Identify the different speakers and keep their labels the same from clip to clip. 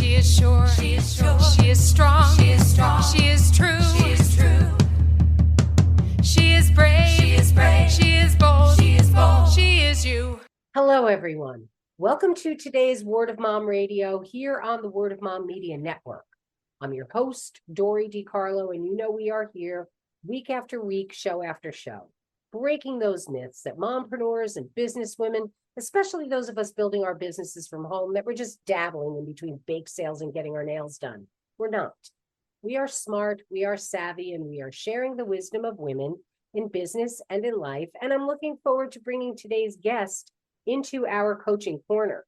Speaker 1: She is sure. She is sure. She is strong. She is strong. She is true. She is true. She is brave. She is brave. She is bold. She is bold. She is you.
Speaker 2: Hello, everyone. Welcome to today's Word of Mom Radio here on the Word of Mom Media Network. I'm your host, Dori DeCarlo, and you know we are here week after week, show after show, breaking those myths that mompreneurs and businesswomen, especially those of us building our businesses from home, that we're just dabbling in between bake sales and getting our nails done. We're not. We are smart, we are savvy, and we are sharing the wisdom of women in business and in life. And I'm looking forward to bringing today's guest into our coaching corner.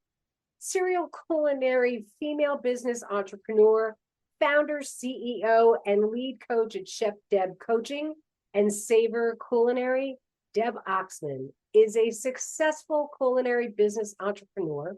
Speaker 2: Serial culinary female business entrepreneur, founder, CEO, and lead coach at Chef Deb Coaching and Savor Culinary, Deb Oxman is a successful culinary business entrepreneur,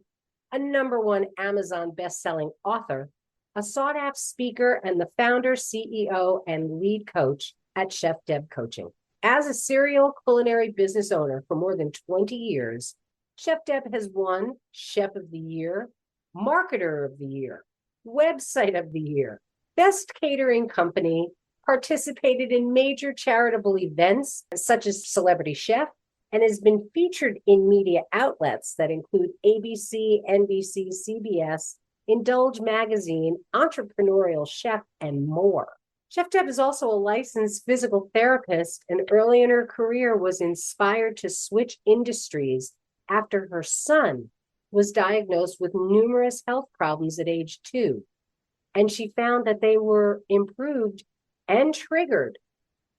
Speaker 2: a #1 Amazon best-selling author, a sought-after speaker, and the founder, CEO, and lead coach at Chef Deb Coaching. As a serial culinary business owner for more than 20 years, Chef Deb has won Chef of the Year, Marketer of the Year, Website of the Year, Best Catering Company, participated in major charitable events such as Celebrity Chef, and has been featured in media outlets that include ABC, NBC, CBS, Indulge Magazine, Entrepreneurial Chef, and more. Chef Deb is also a licensed physical therapist, and early in her career was inspired to switch industries after her son was diagnosed with numerous health problems at age 2. And she found that they were improved and triggered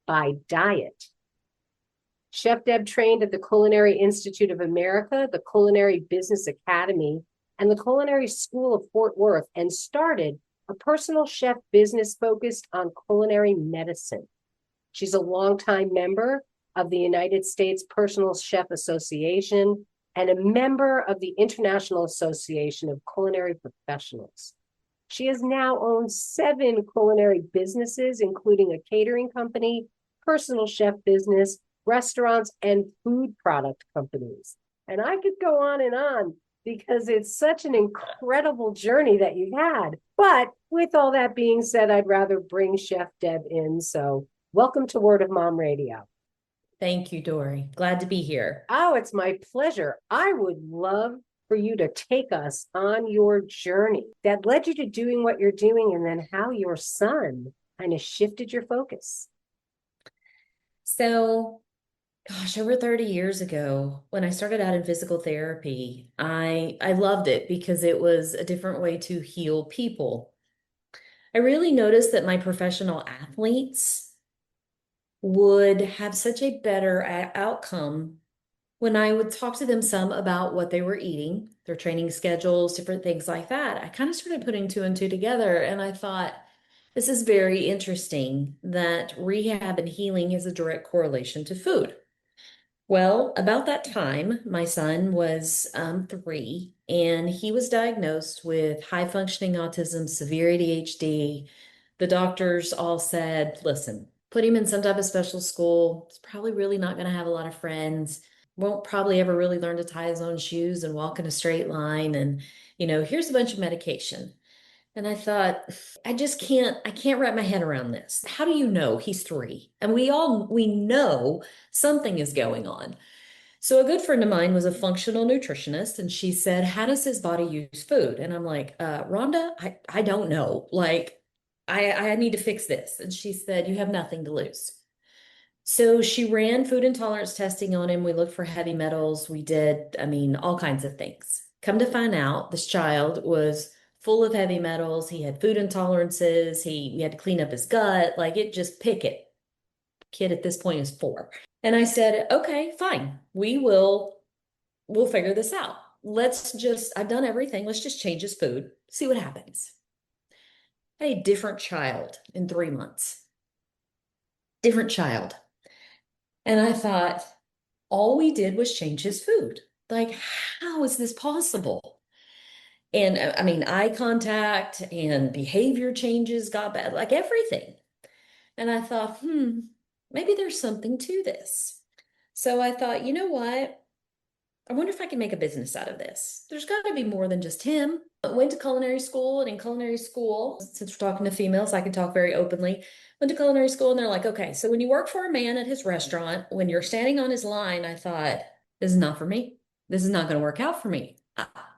Speaker 2: by diet. Chef Deb trained at the Culinary Institute of America, the Culinary Business Academy, and the Culinary School of Fort Worth, and started a personal chef business focused on culinary medicine. She's a longtime member of the United States Personal Chef Association and a member of the International Association of Culinary Professionals. She has now owned 7 culinary businesses, including a catering company, personal chef business, restaurants, and food product companies. And I could go on because it's such an incredible journey that you've had. But with all that being said, I'd rather bring Chef Deb in. So welcome to Word of Mom Radio.
Speaker 3: Thank you, Dori. Glad to be here.
Speaker 2: Oh, it's my pleasure. I would love for you to take us on your journey that led you to doing what you're doing, and then how your son kind of shifted your focus.
Speaker 3: So, over 30 years ago, when I started out in physical therapy, I loved it because it was a different way to heal people. I really noticed that my professional athletes would have such a better outcome when I would talk to them some about what they were eating, their training schedules, different things like that. I kind of started putting 2 and 2 together, and I thought, this is very interesting that rehab and healing is a direct correlation to food. Well, about that time, my son was 3, and he was diagnosed with high-functioning autism, severe ADHD. The doctors all said, listen, put him in some type of special school. He's probably really not going to have a lot of friends. Won't probably ever really learn to tie his own shoes and walk in a straight line. And, here's a bunch of medication. And I thought, I can't wrap my head around this. How do you know he's 3? And we know something is going on. So a good friend of mine was a functional nutritionist, and she said, how does his body use food? And I'm like, Rhonda, I don't know. I need to fix this. And she said, you have nothing to lose. So she ran food intolerance testing on him. We looked for heavy metals. We did, all kinds of things. Come to find out, this child was full of heavy metals. He had food intolerances. We had to clean up his gut. Pick it. Kid at this point is 4. And I said, okay, fine. We'll figure this out. I've done everything. Let's just change his food, see what happens. A different child in 3 months. Different child. And I thought, all we did was change his food. How is this possible? And eye contact and behavior changes got bad, everything. And I thought, maybe there's something to this. So I thought, you know what? I wonder if I can make a business out of this. There's got to be more than just him. I went to culinary school, and in culinary school, since we're talking to females, I can talk very openly. Went to culinary school, and they're like, okay, so when you work for a man at his restaurant, when you're standing on his line, I thought, this is not for me. This is not going to work out for me.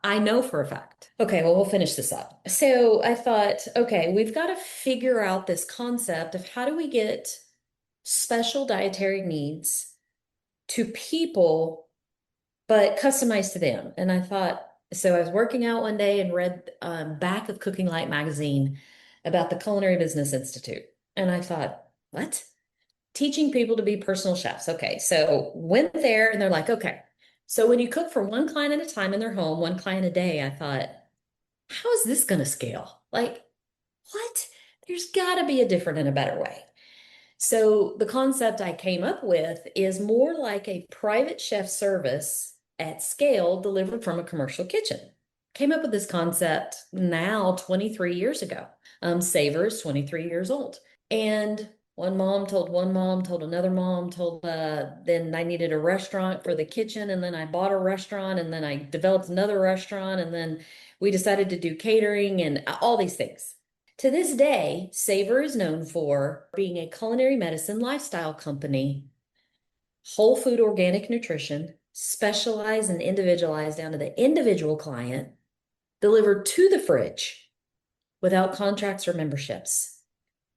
Speaker 3: I know for a fact. Okay, well, we'll finish this up. So I thought, okay, we've got to figure out this concept of how do we get special dietary needs to people, but customized to them. And I thought, so I was working out one day and read back of Cooking Light magazine about the Culinary Business Institute. And I thought, what? Teaching people to be personal chefs. Okay, so went there and they're like, okay, so when you cook for one client at a time in their home, one client a day, I thought, how is this going to scale? Like, what? There's got to be a different and a better way. So the concept I came up with is more like a private chef service at scale delivered from a commercial kitchen. Came up with this concept now 23 years ago. Savers, 23 years old. And one mom told another mom, then I needed a restaurant for the kitchen. And then I bought a restaurant, and then I developed another restaurant. And then we decided to do catering and all these things. To this day, Savor is known for being a culinary medicine lifestyle company, whole food organic nutrition, specialized and individualized down to the individual client, delivered to the fridge without contracts or memberships.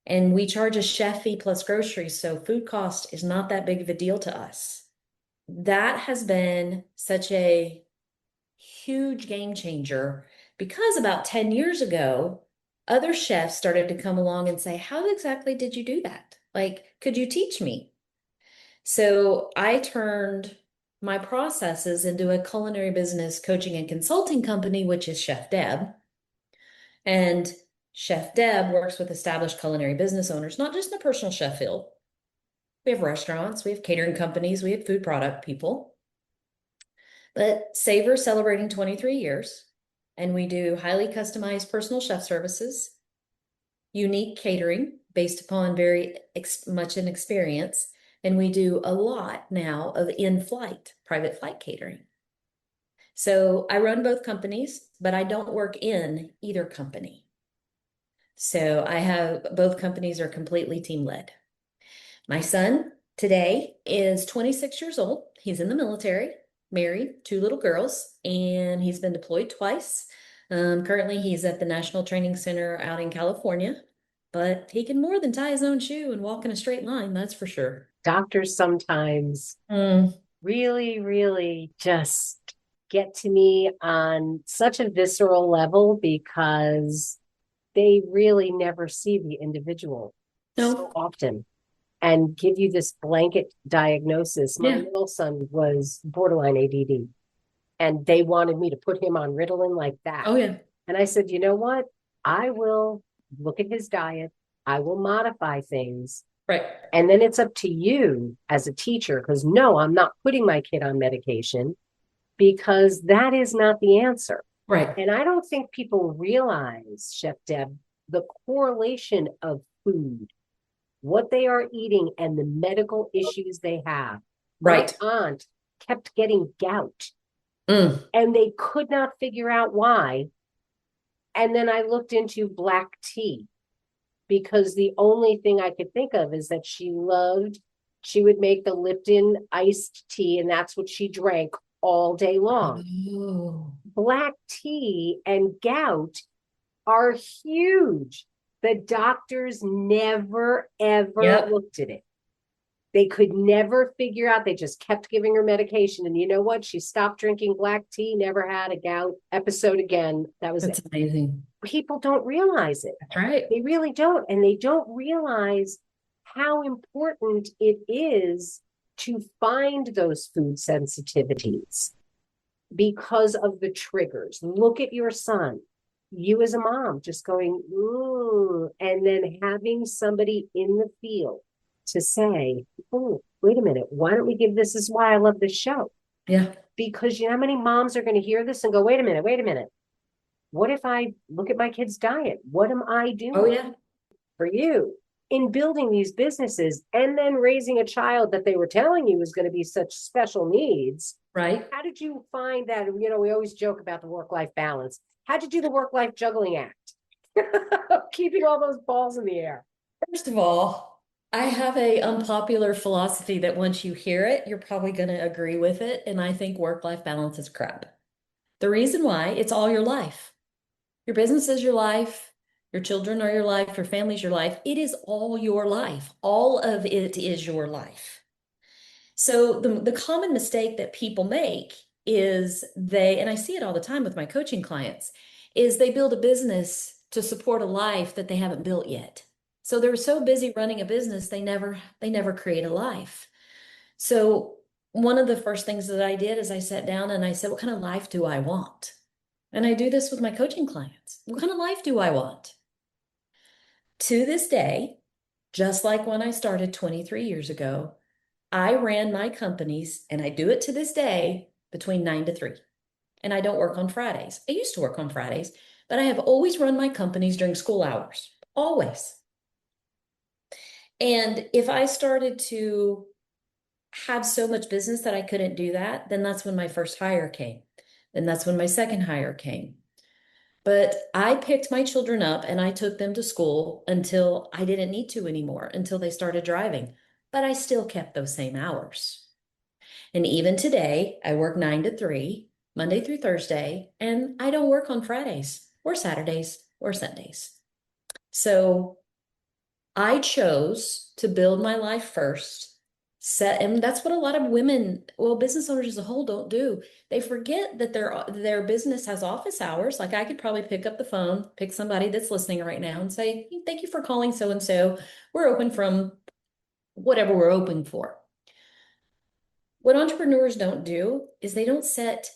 Speaker 3: And we charge a chef fee plus groceries, so food cost is not that big of a deal to us. That has been such a huge game changer because about 10 years ago, other chefs started to come along and say, how exactly did you do that? Like, could you teach me? So I turned my processes into a culinary business coaching and consulting company, which is Chef Deb. And Chef Deb works with established culinary business owners, not just in the personal chef field. We have restaurants, we have catering companies, we have food product people. But Savor celebrating 23 years. And we do highly customized personal chef services, unique catering based upon very much an experience. And we do a lot now of in-flight, private flight catering. So I run both companies, but I don't work in either company. So I have both companies are completely team led. My son today is 26 years old. He's in the military, married, 2 little girls, and he's been deployed twice. Currently, he's at the National Training Center out in California, but he can more than tie his own shoe and walk in a straight line, that's for sure.
Speaker 2: Doctors sometimes really, really just get to me on such a visceral level because they really never see the individual so often and give you this blanket diagnosis. My middle son was borderline ADD, and they wanted me to put him on Ritalin like that.
Speaker 3: Oh, yeah.
Speaker 2: And I said, you know what? I will look at his diet. I will modify things.
Speaker 3: Right.
Speaker 2: And then it's up to you as a teacher, because no, I'm not putting my kid on medication because that is not the answer.
Speaker 3: Right.
Speaker 2: And I don't think people realize, Chef Deb, the correlation of food, what they are eating, and the medical issues they have.
Speaker 3: Right.
Speaker 2: My aunt kept getting gout, and they could not figure out why. And then I looked into black tea, because the only thing I could think of is that she would make the Lipton iced tea, and that's what she drank all day long.
Speaker 3: Oh.
Speaker 2: Black tea and gout are huge. The doctors never, ever looked at it. They could never figure out. They just kept giving her medication. And you know what? She stopped drinking black tea, never had a gout episode again. That's it.
Speaker 3: Amazing.
Speaker 2: People don't realize it.
Speaker 3: That's right.
Speaker 2: They really don't. And they don't realize how important it is to find those food sensitivities because of the triggers. Look at your son. You as a mom just going, ooh, and then having somebody in the field to say, oh, wait a minute, why don't we give this is why I love this show.
Speaker 3: Yeah.
Speaker 2: Because you know how many moms are going to hear this and go, wait a minute. What if I look at my kid's diet? What am I doing?
Speaker 3: Oh, yeah.
Speaker 2: For you in building these businesses and then raising a child that they were telling you was going to be such special needs,
Speaker 3: Right.
Speaker 2: How did you find that? You know, we always joke about the work-life balance. How'd you do the work-life juggling act? Keeping all those balls in the air.
Speaker 3: First of all, I have a unpopular philosophy that once you hear it, you're probably going to agree with it. And I think work-life balance is crap. The reason why, it's all your life. Your business is your life. Your children are your life. Your family's your life. It is all your life. All of it is your life. So the common mistake that people make is and I see it all the time with my coaching clients, is they build a business to support a life that they haven't built yet. So they're so busy running a business, they never create a life. So one of the first things that I did is I sat down and I said, what kind of life do I want? And I do this with my coaching clients. What kind of life do I want? To this day, just like when I started 23 years ago, I ran my companies, and I do it to this day, between 9 to 3. And I don't work on Fridays. I used to work on Fridays, but I have always run my companies during school hours. Always. And if I started to have so much business that I couldn't do that, then that's when my first hire came. Then that's when my second hire came. But I picked my children up and I took them to school until I didn't need to anymore, until they started driving. But I still kept those same hours. And even today, I work 9 to 3, Monday through Thursday, and I don't work on Fridays or Saturdays or Sundays. So I chose to build my life first. And that's what a lot of women, well, business owners as a whole don't do. They forget that their business has office hours. Like I could probably pick up the phone, pick somebody that's listening right now and say, thank you for calling so-and-so. We're open from whatever we're open for. What entrepreneurs don't do is they don't set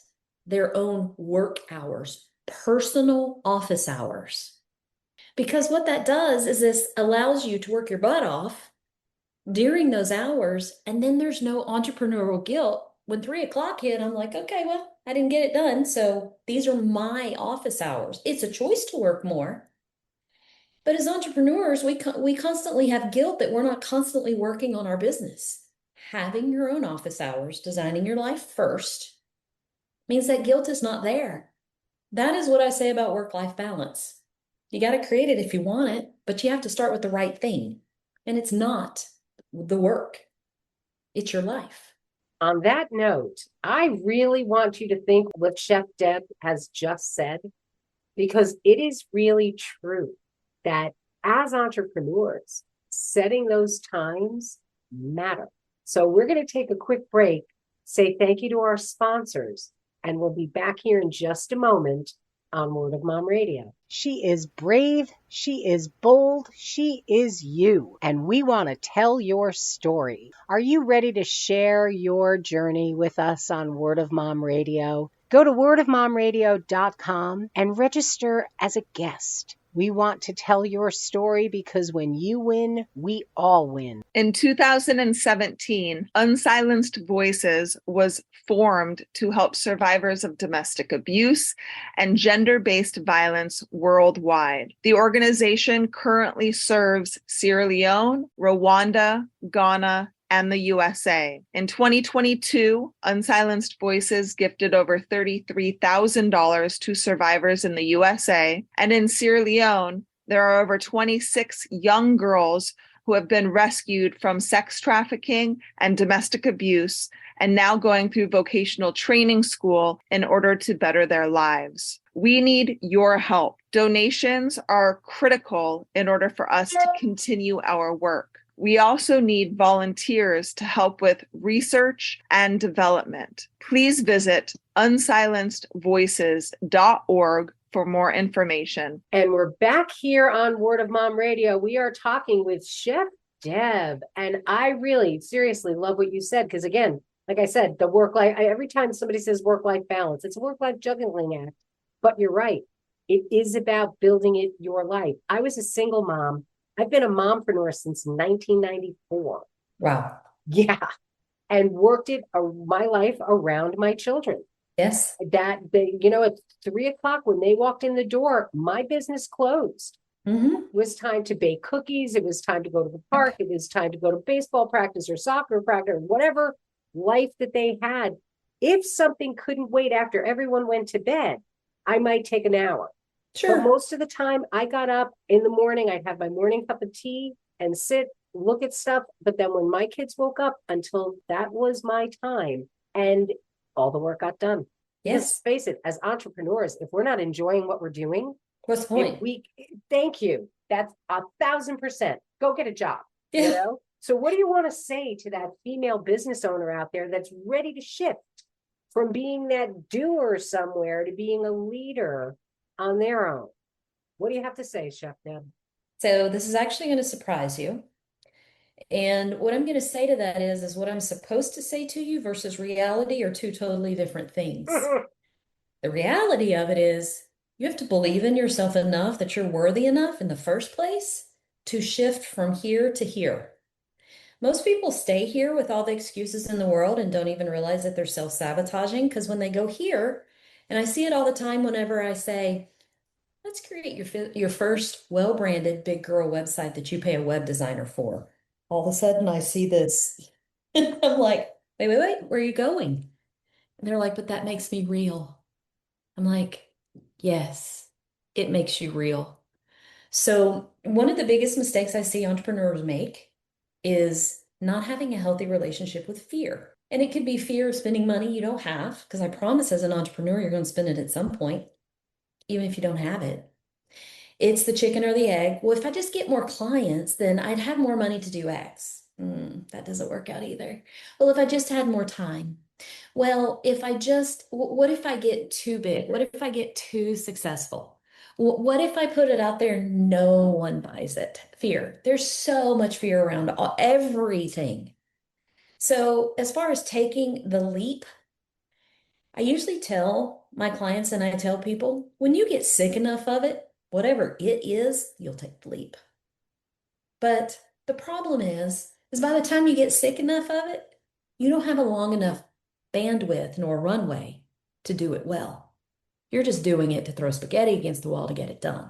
Speaker 3: their own work hours, personal office hours. Because what that does is this allows you to work your butt off during those hours, and then there's no entrepreneurial guilt. When 3 o'clock hit, I'm like, okay, well, I didn't get it done. So these are my office hours. It's a choice to work more. But as entrepreneurs, we constantly have guilt that we're not constantly working on our business. Having your own office hours, designing your life first, means that guilt is not there. That is what I say about work-life balance. You got to create it if you want it, but you have to start with the right thing. And it's not the work. It's your life.
Speaker 2: On that note, I really want you to think what Chef Deb has just said, because it is really true that as entrepreneurs, setting those times matter. So we're going to take a quick break, say thank you to our sponsors, and we'll be back here in just a moment on Word of Mom Radio. She is brave, she is bold, she is you, and we want to tell your story. Are you ready to share your journey with us on Word of Mom Radio? Go to wordofmomradio.com and register as a guest. We want to tell your story because when you win, we all win.
Speaker 4: In 2017, Unsilenced Voices was formed to help survivors of domestic abuse and gender-based violence worldwide. The organization currently serves Sierra Leone, Rwanda, Ghana, and the USA. In 2022, Unsilenced Voices gifted over $33,000 to survivors in the USA, and in Sierra Leone, there are over 26 young girls who have been rescued from sex trafficking and domestic abuse and now going through vocational training school in order to better their lives. We need your help. Donations are critical in order for us to continue our work. We also need volunteers to help with research and development. Please visit unsilencedvoices.org for more information.
Speaker 2: And we're back here on Word of Mom Radio. We are talking with Chef Deb. And I really, seriously love what you said. Because again, like I said, the work-life, every time somebody says work-life balance, it's a work-life juggling act. But you're right. It is about building it your life. I was a single mom. I've been a mompreneur since 1994.
Speaker 3: Wow.
Speaker 2: Yeah. And worked it my life around my children.
Speaker 3: Yes.
Speaker 2: That they, at 3 o'clock when they walked in the door, my business closed.
Speaker 3: Mm-hmm.
Speaker 2: It was time to bake cookies. It was time to go to the park. It was time to go to baseball practice or soccer practice or whatever life that they had. If something couldn't wait after everyone went to bed, I might take an hour. But
Speaker 3: Sure.
Speaker 2: most of the time, I got up in the morning, I'd have my morning cup of tea and sit, look at stuff. But then when my kids woke up, until that was my time, and all the work got done. Because
Speaker 3: Yes.
Speaker 2: face it, as entrepreneurs, if we're not enjoying what we're doing,
Speaker 3: What's the
Speaker 2: if
Speaker 3: point?
Speaker 2: we thank you. That's 1,000%. Go get a job. You
Speaker 3: Yeah.
Speaker 2: know? So what do you want to say to that female business owner out there that's ready to shift from being that doer somewhere to being a leader on their own? What do you have to say, Chef Deb?
Speaker 3: So this is actually going to surprise you. And what I'm going to say to that is what I'm supposed to say to you versus reality are two totally different things. The reality of it is you have to believe in yourself enough that you're worthy enough in the first place to shift from here to here. Most people stay here with all the excuses in the world and don't even realize that they're self-sabotaging, because when they go here, and I see it all the time whenever I say, let's create your first well-branded big girl website that you pay a web designer for. All of a sudden I see this and I'm like, wait, where are you going? And they're like, but that makes me real. I'm like, yes, it makes you real. So one of the biggest mistakes I see entrepreneurs make is not having a healthy relationship with fear. And it could be fear of spending money you don't have, because I promise as an entrepreneur, you're going to spend it at some point, even if you don't have it. It's the chicken or the egg. Well, if I just get more clients, then I'd have more money to do X. That doesn't work out either. Well, if I just had more time. Well, what if I get too big? What if I get too successful? What if I put it out there and no one buys it? Fear. There's so much fear around everything. So as far as taking the leap, I usually tell my clients and I tell people, when you get sick enough of it, whatever it is, you'll take the leap. But the problem is by the time you get sick enough of it, you don't have a long enough bandwidth nor runway to do it well. You're just doing it to throw spaghetti against the wall to get it done.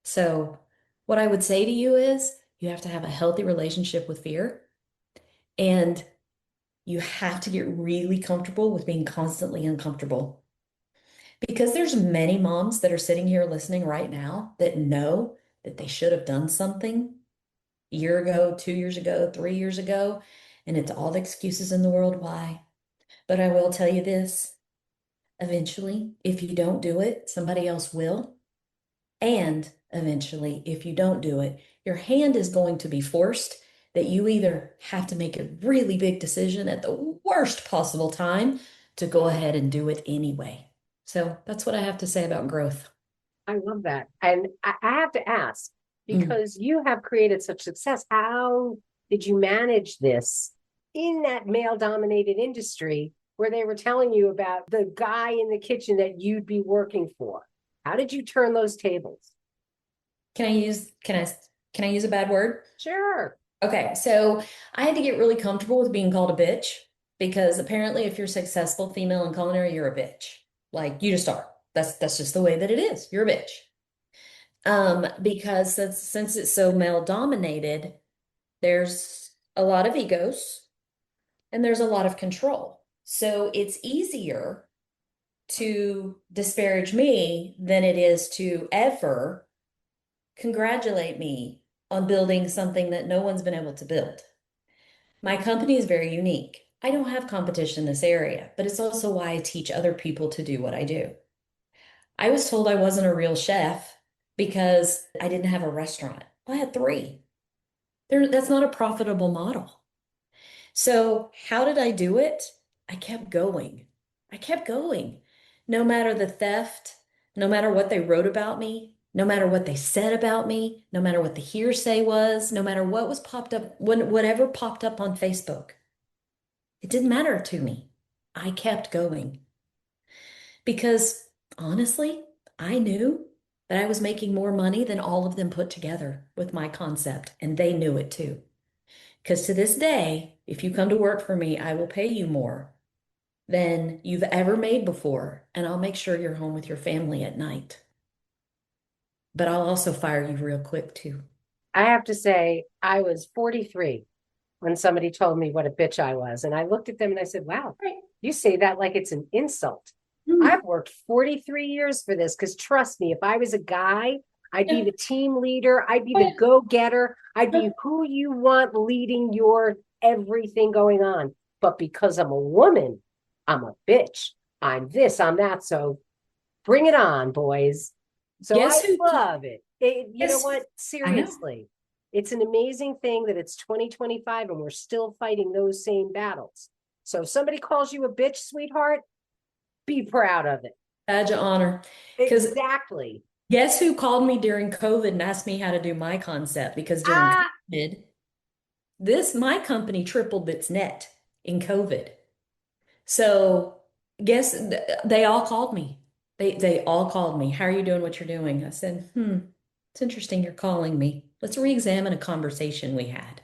Speaker 3: So what I would say to you is you have to have a healthy relationship with fear, and you have to get really comfortable with being constantly uncomfortable. Because there's many moms that are sitting here listening right now that know that they should have done something a year ago, 2 years ago, 3 years ago, and it's all the excuses in the world why. But I will tell you this, eventually, if you don't do it, somebody else will. And eventually, if you don't do it, your hand is going to be forced that you either have to make a really big decision at the worst possible time to go ahead and do it anyway. So that's what I have to say about growth.
Speaker 2: I love that. And I have to ask,
Speaker 3: Mm.
Speaker 2: because you have created such success, how did you manage this in that male-dominated industry where they were telling you about the guy in the kitchen that you'd be working for? How did you turn those tables?
Speaker 3: Can I use a bad word?
Speaker 2: Sure.
Speaker 3: Okay, so I had to get really comfortable with being called a bitch, because apparently if you're successful female in culinary, you're a bitch. Like, you just are. That's just the way that it is. You're a bitch. Because since it's so male dominated, there's a lot of egos and there's a lot of control. So it's easier to disparage me than it is to ever congratulate me on building something that no one's been able to build. My company is very unique. I don't have competition in this area, but it's also why I teach other people to do what I do. I was told I wasn't a real chef because I didn't have a restaurant. Well, I had 3. That's not a profitable model. So how did I do it? I kept going. I kept going. No matter the theft, no matter what they wrote about me, no matter what they said about me, no matter what the hearsay was, no matter what was popped up, whatever popped up on Facebook, it didn't matter to me. I kept going. Because honestly, I knew that I was making more money than all of them put together with my concept, and they knew it too. Because to this day, if you come to work for me, I will pay you more than you've ever made before, and I'll make sure you're home with your family at night. But I'll also fire you real quick too.
Speaker 2: I have to say, I was 43 when somebody told me what a bitch I was. And I looked at them and I said, wow,
Speaker 3: Right.
Speaker 2: You say that like it's an insult.
Speaker 3: Mm.
Speaker 2: I've worked 43 years for this because trust me, if I was a guy, I'd be
Speaker 3: Yeah.
Speaker 2: the team leader, I'd be
Speaker 3: Oh,
Speaker 2: the
Speaker 3: yeah.
Speaker 2: go-getter, I'd be who you want leading your everything going on. But because I'm a woman, I'm a bitch. I'm this, I'm that. So bring it on, boys. So I
Speaker 3: Guess who?
Speaker 2: love it. You know
Speaker 3: Guess
Speaker 2: what?
Speaker 3: I know.
Speaker 2: Seriously, it's an amazing thing that it's 2025 and we're still fighting those same battles. So if somebody calls you a bitch, sweetheart, be proud of it.
Speaker 3: Badge of honor. Because
Speaker 2: Exactly.
Speaker 3: guess who called me during COVID and asked me how to do my concept? Because during
Speaker 2: Ah,
Speaker 3: COVID, my company tripled its net in COVID. So guess they all called me. They all called me. How are you doing what you're doing? I said, it's interesting you're calling me. Let's re-examine a conversation we had.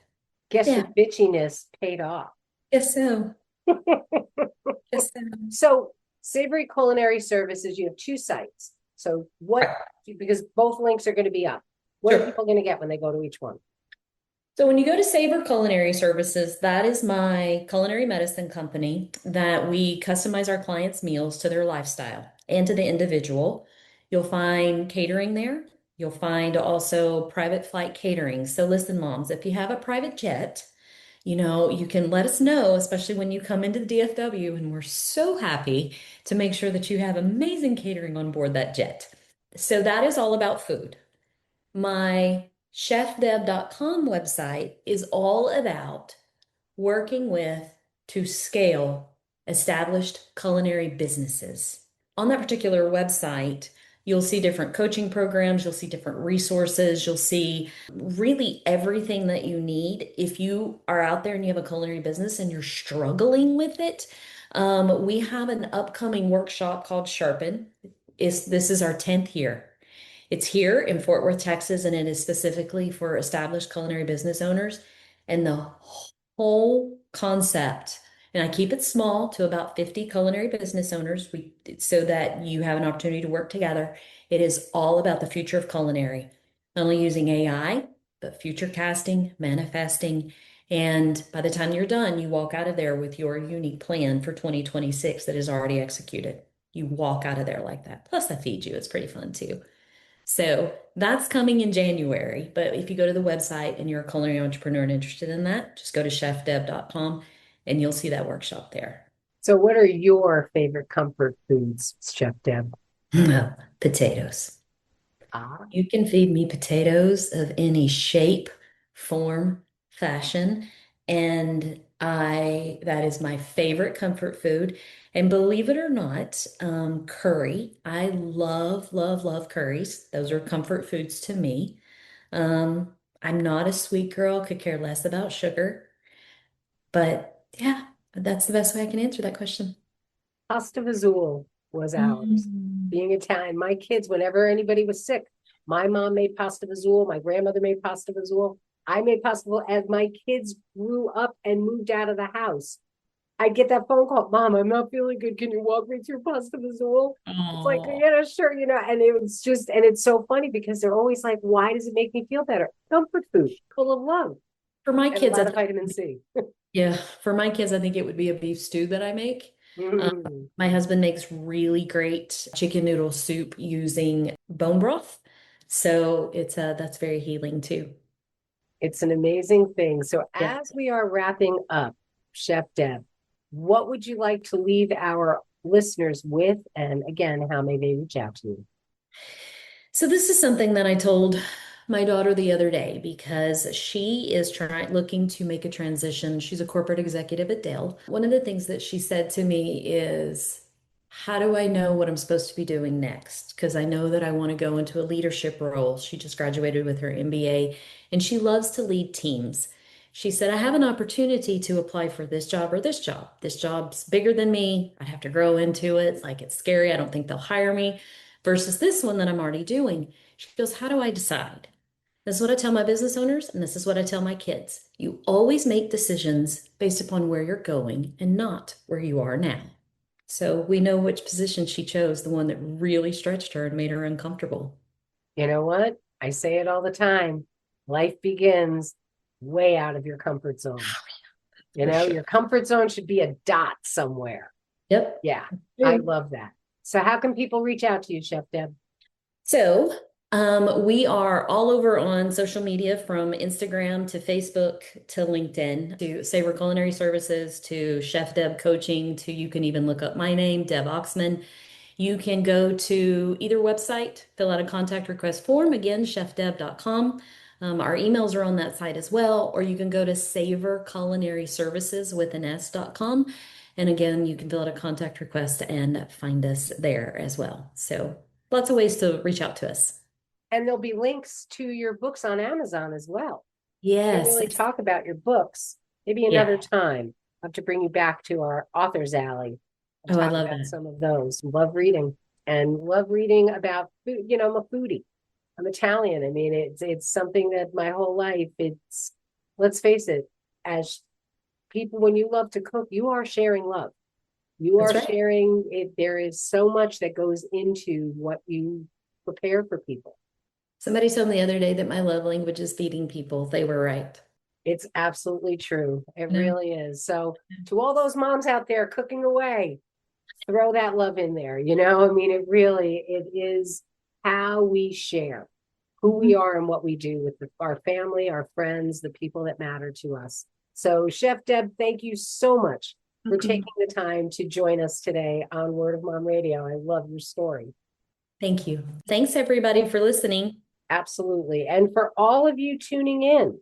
Speaker 2: guess
Speaker 3: Yeah,
Speaker 2: your bitchiness paid off.
Speaker 3: guess so. Guess so.
Speaker 2: So, Savory Culinary Services, you have two sites. So, what,
Speaker 3: Right.
Speaker 2: because both links are going to be up, what are
Speaker 3: Sure.
Speaker 2: people going to get when they go to each one?
Speaker 3: So when you go to Savor Culinary Services, that is my culinary medicine company that we customize our clients' meals to their lifestyle and to the individual. You'll find catering there. You'll find also private flight catering. So listen, moms, if you have a private jet, you can let us know, especially when you come into the DFW, and we're so happy to make sure that you have amazing catering on board that jet. So that is all about food. My chefdev.com website is all about working with to scale established culinary businesses. On that particular website, you'll see different coaching programs, you'll see different resources, you'll see really everything that you need. If you are out there and you have a culinary business and you're struggling with it, we have an upcoming workshop called Sharpen. This is our 10th year. It's here in Fort Worth, Texas, and it is specifically for established culinary business owners. And the whole concept, and I keep it small to about 50 culinary business owners, so that you have an opportunity to work together. It is all about the future of culinary, not only using AI, but future casting, manifesting. And by the time you're done, you walk out of there with your unique plan for 2026 that is already executed. You walk out of there like that. Plus, I feed you. It's pretty fun too. So that's coming in January. But if you go to the website and you're a culinary entrepreneur and interested in that, just go to chefdeb.com and you'll see that workshop there.
Speaker 2: So, what are your favorite comfort foods, Chef Deb?
Speaker 3: Well, potatoes.
Speaker 2: Ah,
Speaker 3: You can feed me potatoes of any shape, form, fashion, and that is my favorite comfort food. And believe it or not, curry. I love, love, love curries. Those are comfort foods to me. I'm not a sweet girl, could care less about sugar, but yeah, that's the best way I can answer that question.
Speaker 2: pasta vazul was ours.
Speaker 3: Mm.
Speaker 2: Being Italian, my kids, whenever anybody was sick, my mom made pasta vazul, my grandmother made pasta vazul. I made pasta vazul as my kids grew up and moved out of the house. I'd get that phone call, Mom, I'm not feeling good. Can you walk me through pasta vazul? It's like,
Speaker 3: Oh,
Speaker 2: yeah, sure, and it was just, and it's so funny because they're always like, why does it make me feel better? Comfort food, full of love
Speaker 3: for my
Speaker 2: and a
Speaker 3: kids,
Speaker 2: lot of vitamin C.
Speaker 3: yeah, for my kids, I think it would be a beef stew that I make. Um,
Speaker 2: Mm.
Speaker 3: my husband makes really great chicken noodle soup using bone broth. So that's very healing too.
Speaker 2: It's an amazing thing. So
Speaker 3: Yeah.
Speaker 2: as we are wrapping up, Chef Deb, what would you like to leave our listeners with? And again, how may they reach out to you?
Speaker 3: So this is something that I told my daughter the other day because she is looking to make a transition. She's a corporate executive at Dell. One of the things that she said to me is, how do I know what I'm supposed to be doing next? Because I know that I want to go into a leadership role. She just graduated with her MBA and she loves to lead teams. She said, I have an opportunity to apply for this job or this job. This job's bigger than me. I'd have to grow into it. Like it's scary. I don't think they'll hire me versus this one that I'm already doing. She goes, how do I decide? This is what I tell my business owners, and this is what I tell my kids. You always make decisions based upon where you're going and not where you are now. So we know which position she chose, the one that really stretched her and made her uncomfortable.
Speaker 2: You know what? I say it all the time. Life begins way out of your comfort zone.
Speaker 3: For sure.
Speaker 2: Your comfort zone should be a dot somewhere.
Speaker 3: Yep.
Speaker 2: Yeah, I love that. So how can people reach out to you, Chef Deb?
Speaker 3: So, we are all over on social media, from Instagram to Facebook to LinkedIn to Savor Culinary Services to Chef Deb Coaching to, you can even look up my name, Deb Oxman. You can go to either website, fill out a contact request form, again, chefdeb.com. Our emails are on that site as well, or you can go to Savor Culinary Services with an S.com. And again, you can fill out a contact request and find us there as well. So lots of ways to reach out to us.
Speaker 2: And there'll be links to your books on Amazon as well.
Speaker 3: Yes.
Speaker 2: You really talk about your books. Maybe another time. I'll have to bring you back to our author's alley. And
Speaker 3: Oh, I
Speaker 2: talk
Speaker 3: love
Speaker 2: about
Speaker 3: that.
Speaker 2: some of those. Love reading about food. You know, I'm a foodie. I'm Italian. I mean, it's something that my whole life, let's face it, as people, when you love to cook, you are sharing love. You
Speaker 3: That's
Speaker 2: are
Speaker 3: right.
Speaker 2: sharing it. There is so much that goes into what you prepare for people.
Speaker 3: Somebody told me the other day that my love language is feeding people. They were right.
Speaker 2: It's absolutely true. It
Speaker 3: No.
Speaker 2: really is. So to all those moms out there cooking away, throw that love in there. I mean, it is how we share who we are and what we do with our family, our friends, the people that matter to us. So Chef Deb, thank you so much for taking the time to join us today on Word of Mom Radio. I love your story.
Speaker 3: Thank you. Thanks everybody for listening.
Speaker 2: Absolutely. And for all of you tuning in,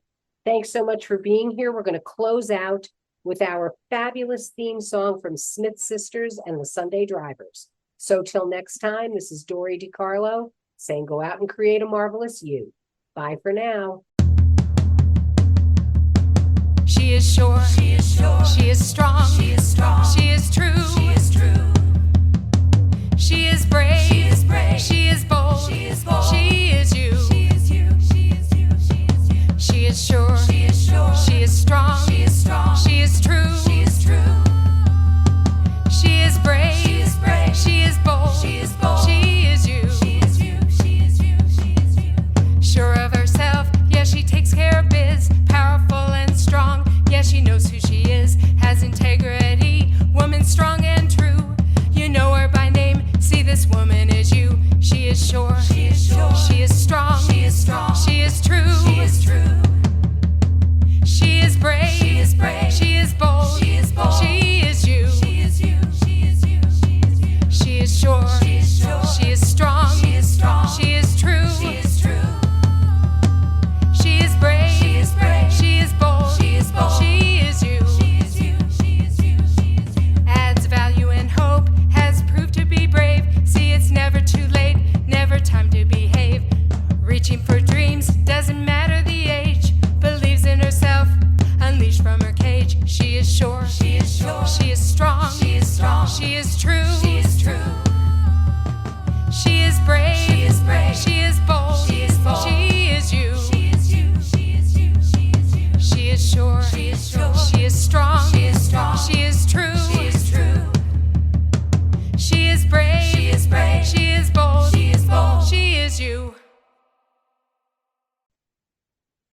Speaker 2: thanks so much for being here. We're going to close out with our fabulous theme song from Smith Sisters and the Sunday Drivers. So till next time, this is Dori DeCarlo saying go out and create a marvelous you. Bye for now.
Speaker 1: She is sure. She is sure. She is strong. She is strong. She is true. She is true. She is brave. She is brave. She is bold. She is bold. She is you. She is you. She is you. She is you. She is sure. She is sure. She is strong. She is strong. She is true. She is true. She is brave. She is brave. She is bold. She is bold. She is you. She is you. She is you. She is you. Sure of herself, yeah, she takes care of biz. Powerful and strong, yeah, she knows who she is. Has integrity, woman strong and true. You know her by name, see this woman is you. She is sure, she is sure. She is strong, she is strong. She is true, she is true. She is brave, she is brave. She is bold, she is bold. She is you, she is you. She is you, she is you. She is sure, she is sure. She is strong, she is strong. She is true, she is true. She is brave, she is brave. She is bold, she is bold. She is you, she is you. She is you, she is you. Adds value and hope, has proved to be brave. See, it's never too late, never time to behave. Reaching for dreams, doesn't matter the age. Believes in herself, unleashed from her cage. She is sure, she is sure. She is strong, she is strong. She is true.